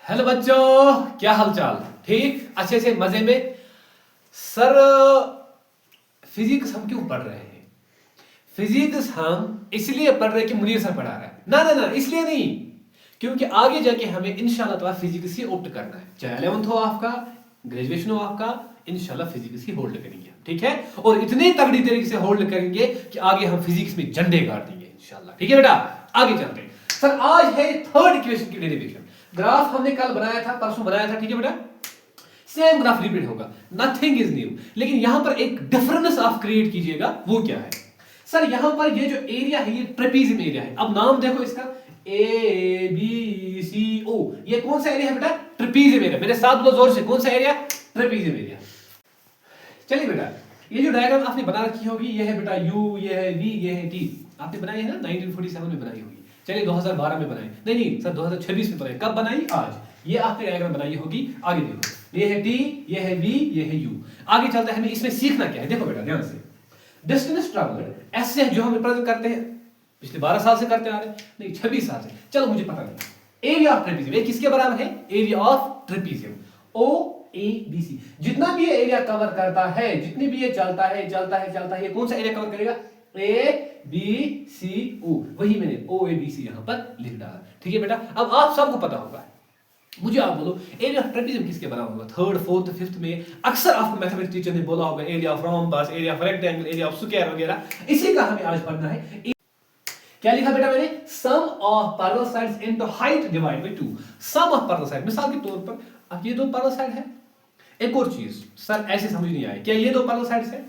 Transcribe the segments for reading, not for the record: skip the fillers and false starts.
Hello बच्चों, क्या हालचाल? ठीक, अच्छे से, मजे में। सर, फिजिक्स हम क्यों पढ़ रहे हैं? फिजिक्स हम इसलिए पढ़ रहे हैं कि मुनीर सर पढ़ा रहा है। ना ना ना, इसलिए नहीं, क्योंकि आगे जाके हमें इंशाल्लाह ताला फिजिक्स ही ऑप्ट करना है। चाहे 11th हो आपका, ग्रेजुएशन हो आपका, इंशाल्लाह फिजिक्स ही होल्ड करेंगे, ठीक है? और इतनी तगड़ी तरीके से होल्ड करेंगे कि आगे हम फिजिक्स में झंडे गाड़ देंगे इंशाल्लाह। ठीक है बेटा, आगे चलते हैं। सर, आज है थर्ड इक्वेशन की डेरिवेशन। ग्राफ हमने कल बनाया था, परसों बनाया था, ठीक है बेटा? सेम ग्राफ रिपीट होगा, नथिंग इज न्यू। लेकिन यहां पर एक डिफरेंस आप क्रिएट कीजिएगा। वो क्या है? सर, यहां पर ये जो एरिया है, ये ट्रेपीजियम एरिया है। अब नाम देखो इसका, ए बी सी ओ। ये कौन सा एरिया है बेटा? Trapezium area. मेरे साथ बोलो जोर से, कौन सा एरिया? Trapezium area. चलिए बेटा, ये जो डायग्राम आपने बना रखी होगी, ये है बेटा यू, ये है वी, ये है टी। आपने बनाई है ना, 1947 में बनाई होगी। चलिए 2012 में बनाई, नहीं सर 2026 में बनाई। कब बनाई? आज। ये आपने डायग्राम बनाई होगी। आगे देखो, ये है टी, ये है वी, ये है यू। आगे चलते हैं, हमें इसमें सीखना क्या है। देखो बेटा ध्यान से, डिस्टेंस ट्रैवल्ड ऐसे जो हम रिप्रेजेंट करते हैं, पिछले 12 साल से करते आ रहे हैं, नहीं 26 साल से, चलो मुझे पता नहीं। एरिया ऑफ ट्रेपीजियम, ये किसके बराबर है? Area of trapezium, O A B C. जितना भी ये एरिया कवर करता है, जितनी भी ये चलता है, ये कौन सा एरिया कवर करेगा? ए बी सी ओ। वही मैंने ओ ए बी सी यहां पर लिख डाला। ठीक है बेटा, अब आप सबको पता होगा। मुझे आप बोलो, एरिया ऑफ ट्रेपीजियम किसके बराबर होगा? थर्ड, फोर्थ, फिफ्थ में अक्सर आपको मैथमेटिक्स टीचर ने बोला होगा area of rhombus, area of rectangle, area of square वगैरह। इसी का हमें आज पढ़ना है। क्या लिखा बेटा मैंने? Sum of parallel sides into height divide by 2। Sum of parallel side, मिसाल के तौर पर अब ये दो पैरेलल साइड है। एक और चीज सर ऐसे समझ नहीं आए, क्या ये दो पैरेलल साइड्स है?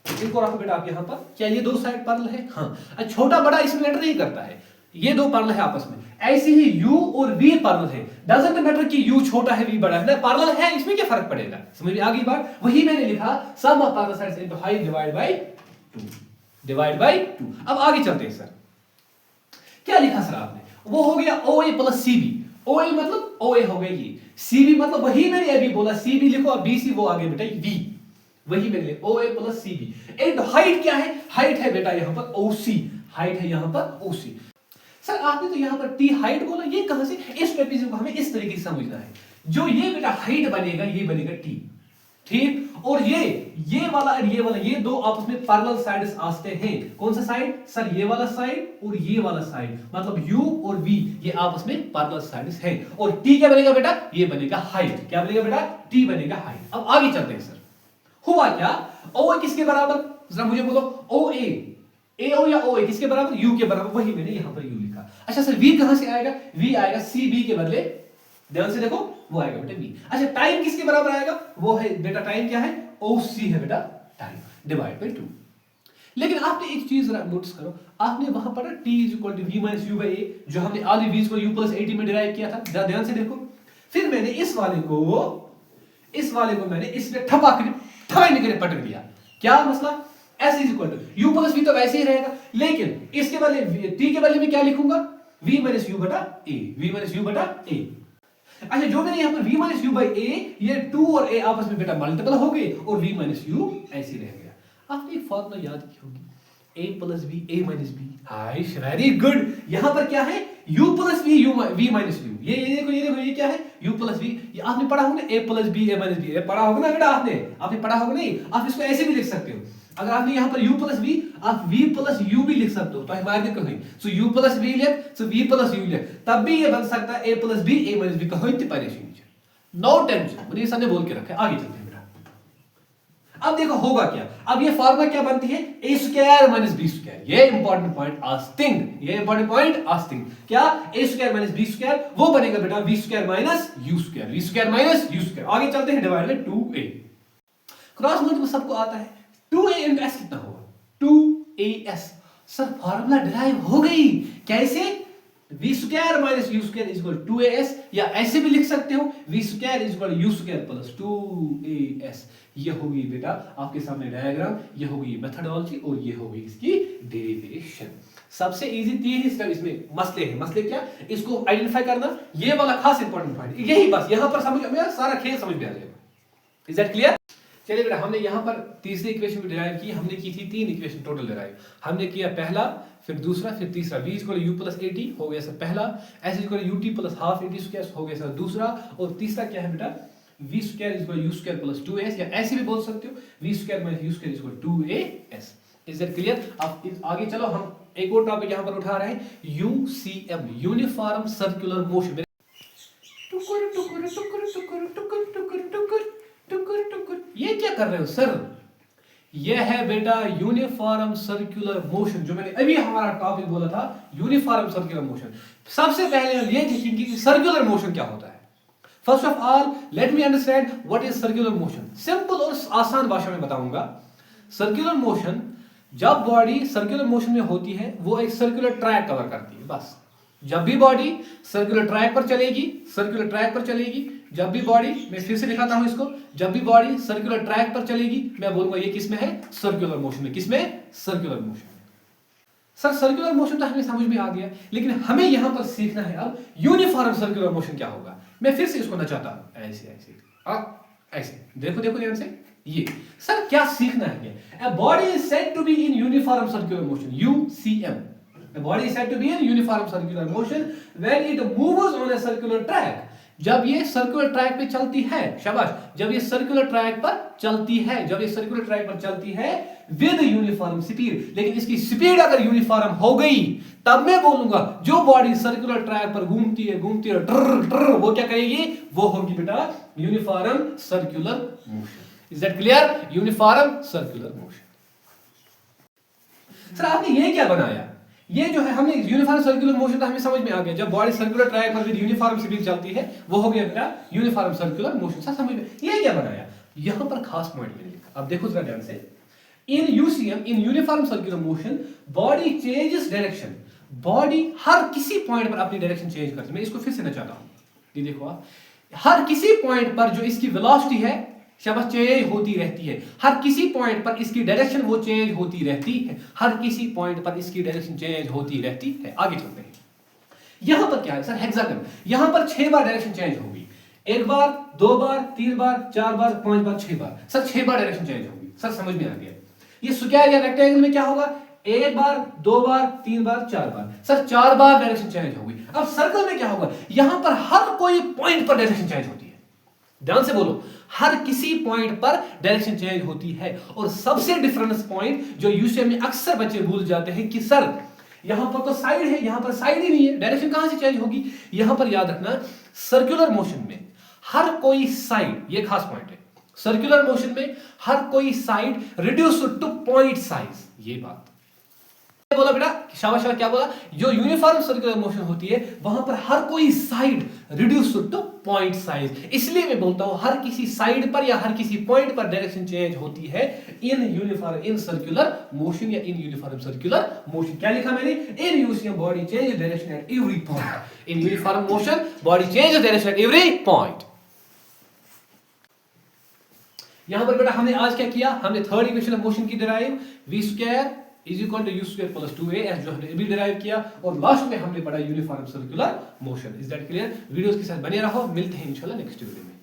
एक और आपको बेटा, आप यहां पर, क्या ये दो साइड पैरेलल है? हां। छोटा बड़ा इसमें मैटर नहीं करता है, ये दो पैरेलल है आपस में। ऐसे ही u और v पैरेलल है। डजंट मैटर कि u छोटा है v बड़ा है, पैरेलल है, इसमें क्या फर्क पड़ेगा? समझ में आ गई बात? वही मैंने लिखा, sum of parallel sides into height divide by 2। अब आगे चलते हैं सर। क्या लिखा सर आपने? वो हो गया OA प्लस CB। OA मतलब OA हो गया ये, CB मतलब वही मैंने अभी बोला, CB लिखो और BC वो आगे बेटा V। वही मैंने लिखा OA plus CB। And height क्या है? हाइट है बेटा यहां पर OC। हाइट है यहां पर OC। सर आपने तो यहां पर T हाइट बोला, ये कहां से? इस ट्रेपीजियम को हमें इस तरीके से समझना है। जो ये बेटा हाइट बनेगा, ये बनेगा T, ठीक? और ये वाला और ये दो आपस में पैरेलल साइड्स आते हैं। कौन सा साइड? सर ये वाला साइड और ये वाला साइड, मतलब U और V ये आपस में पैरेलल साइड्स हैं। और T क्या बनेगा बेटा? ये बनेगा हाइट। क्या बनेगा बेटा? T बनेगा हाइट। अब आगे चलते हैं सर। हुआ क्या? OA किसके बराबर? जरा मुझे बोलो, OA, AO या OA किसके बराबर? U के बराबर। वही मैंने यहां पर U लिखा। अच्छा सर, V कहां से आएगा? V आएगा CB के बदले, ध्यान से देखो, वो आएगा बेटा V। अच्छा, टाइम किसके बराबर आएगा? वो है बेटा, टाइम क्या है? OC है बेटा, टाइम डिवाइड बाय 2। लेकिन आपने एक चीज जरा नोटिस करो, आपने वहां पर T = V - U/A, जो हमने आधी V को U + 80 में डिराइव किया था, जरा ध्यान से देखो। फिर मैंने इस वाले को मैंने इसमें ठपाने के पटक दिया। क्या मसला? S = U + V तो वैसे ही रहेगा, लेकिन इसके बदले T के बदले में क्या लिखूंगा? V - U/A। V - U/A। अच्छा, जो मैंने यहां पर V - U/A, ये 2 और A आपस में बेटा मल्टीपल हो गए और V - U ऐसे रह गया। आपने एक फॉर्मूला याद की होगी, A + B, A - B। Hi, very good. यहां पर क्या है? U + V, V - U। ये देखो, ये क्या है? U + V। ये आपने पढ़ा होगा ना, A + B, A - B। ये पढ़ा होगा ना बेटा, आपने पढ़ा होगा नहीं? आप इसको ऐसे भी लिख सकते हो। अगर आपने यहां पर U + V, आप V + U भी लिख सकते हो, तो हमारे को नहीं। सो U + V लिख, सो V + U लिख, तब भी ये बन सकता है A + B, A - B। कोई परेशानी नहीं, नो टेंशन। मुझे सर ने बोल के रखा है। आगे चलते हैं बेटा। अब देखो होगा क्या। अब ये फॉर्मूला क्या बनती है? A² - B²। ये इंपॉर्टेंट पॉइंट आस्टिंग, क्या? A² - B², वो बनेगा बेटा V² - U²। आगे चलते हैं, divide by 2A। Cross multiple सबको आता है। 2A × S कितना होगा? 2AS। सर फॉर्मूला डिराइव हो गई। कैसे? V² - U² = 2AS, या ऐसे भी लिख सकते हो, V² = U² + 2AS। ये होगी बेटा आपके सामने डायग्राम, ये होगी मेथोडोलॉजी, और ये होगी इसकी डेरिवेशन। सबसे इजी 3 स्टेप इसमें मसले हैं। मसले क्या? इसको आइडेंटिफाई करना, ये वाला खास इंपॉर्टेंट पॉइंट, यही बस यहां पर समझ में सारा खेल समझ में आ जाएगा। Is that clear? चलिए बेटा, हमने यहाँ पर तीसरी इक्वेशन भी डिराइव की, हमने की थी 3 इक्वेशन टोटल डिराइव। हमने किया पहला, फिर दूसरा, फिर तीसरा। v इक्वल u प्लस 80 हो गया सर पहला, s equal ut plus half 80 square हो गया सर दूसरा, और तीसरा क्या है बेटा, v square equal u square plus 2s, या ऐसे भी बोल सकते हो v square minus u square equal 2as। Is that clear? अब आगे चलो, हम एक और टॉपिक यहाँ पर उठा रहे हैं, UCM यूनिफॉर्म सर्कुलर मोशन। टुकुर टुकुर टुकुर टुकुर टुकुर टुकुर टुकुर टुकुर टुकुर, ये क्या कर रहे हो सर? ये है बेटा यूनिफॉर्म सर्कुलर मोशन, जो मैंने अभी हमारा टॉपिक बोला था, यूनिफॉर्म सर्कुलर मोशन। सबसे पहले हम ये देखेंगे कि सर्कुलर मोशन क्या होता है। First of all let me understand what is circular motion. Simple और आसान भाषा में बताऊंगा। सर्कुलर मोशन, जब बॉडी सर्कुलर मोशन में होती है, वो एक सर्कुलर ट्रैक कवर करती है। बस जब भी बॉडी सर्कुलर ट्रैक पर चलेगी, सर्कुलर ट्रैक पर चलेगी, जब भी बॉडी, मैं फिर से दिखाता हूं इसको, जब भी बॉडी सर्कुलर ट्रैक पर चलेगी, मैं बोलूंगा ये किस में है? सर्कुलर मोशन में। किस में? सर्कुलर मोशन में। सर सर्कुलर मोशन तो हमें समझ में आ गया, लेकिन हमें यहां पर सीखना है अब यूनिफॉर्म सर्कुलर मोशन क्या होगा। मैं फिर से इसको नचाता हूं, ऐसे ऐसे ऐसे, देखो देखो ध्यान से। ये सर क्या सीखना है? A body is said to be in uniform circular motion, UCM. A body is said to be in uniform circular motion when it moves on a circular track. जब ये सर्कुलर ट्रैक पे चलती है, शाबाश, जब ये सर्कुलर ट्रैक पर चलती है, जब ये सर्कुलर ट्रैक पर चलती है विद यूनिफॉर्म स्पीड। लेकिन इसकी स्पीड अगर यूनिफॉर्म हो गई, तब मैं बोलूंगा जो बॉडी सर्कुलर ट्रैक पर घूमती है ट्र ट्र, वो क्या करेगी? वो होगी बेटा uniform circular motion. Is that clear? Uniform circular motion. Sir आपने ये क्या बनाया? ये जो है हमने यूनिफॉर्म सर्कुलर मोशन तो हमें समझ में आ गया, जब बॉडी सर्कुलर ट्रैक पर विद यूनिफॉर्म स्पीड चलती है वो हो गया बेटा यूनिफॉर्म सर्कुलर मोशन। सर समझ में? ये क्या बनाया? यहां पर खास पॉइंट मैंने लिखा, अब देखो जरा ध्यान से। In UCM, in uniform circular motion, body changes direction. Body हर किसी पॉइंट पर अपनी डायरेक्शन चेंज करती है। मैं इसको फिर से नचाता हूं, ये देखो आप, हर किसी पॉइंट पर जो इसकी वेलोसिटी है, शाबाश, चेंज होती रहती है। हर किसी पॉइंट पर इसकी डायरेक्शन वो चेंज होती रहती है। हर किसी पॉइंट पर इसकी डायरेक्शन चेंज होती रहती है। आगे चलते हैं। यहां पर क्या है सर? हेक्सागन। यहां पर 6 बार डायरेक्शन चेंज होगी। 1 बार, 2 बार, 3 बार, 4 बार, 5 बार, 6 बार। सर 6 बार डायरेक्शन चेंज होगी। सर समझ में आ गया? ये स्क्वायर या रेक्टेंगल में क्या होगा? 1 बार, 2 बार, 3 बार, 4 बार। सर 4 बार डायरेक्शन चेंज होगी। अब सर्कल में क्या होगा? यहां पर हर कोई पॉइंट पर डायरेक्शन चेंज होती है। ध्यान से बोलो, हर किसी पॉइंट पर डायरेक्शन चेंज होती है। और सबसे डिफरेंस पॉइंट जो UCM में अक्सर बच्चे भूल जाते हैं कि सर यहां पर तो साइड है, यहां पर साइड ही नहीं है, डायरेक्शन कहां से चेंज होगी? यहां पर याद रखना, सर्कुलर मोशन में हर कोई साइड, ये खास पॉइंट है, सर्कुलर मोशन में हर कोई side reduce two point size. ये बात बोला बेटा, शाबाश, क्या बोला? जो यूनिफॉर्म सर्कुलर मोशन होती है वहां पर हर कोई side reduce two point size. इसलिए मैं बोलता हूं हर किसी साइड पर या हर किसी पॉइंट पर डायरेक्शन चेंज होती है in uniform, in circular motion या इन यूनिफॉर्म सर्कुलर मोशन। क्या लिखा मैंने? In UCM body change direction at every point. In uniform motion body change direction at every point. यहां पर बेटा हमने आज क्या किया? हमने थर्ड इक्वेशन ऑफ मोशन की derive, v square is equal to u square plus 2as, जो हमने अभी डिराइव किया, और लास्ट में हमने पढ़ा uniform circular motion. Is that clear? Videos के साथ बने रहो, मिलते हैं इंशाल्लाह नेक्स्ट वीडियो में।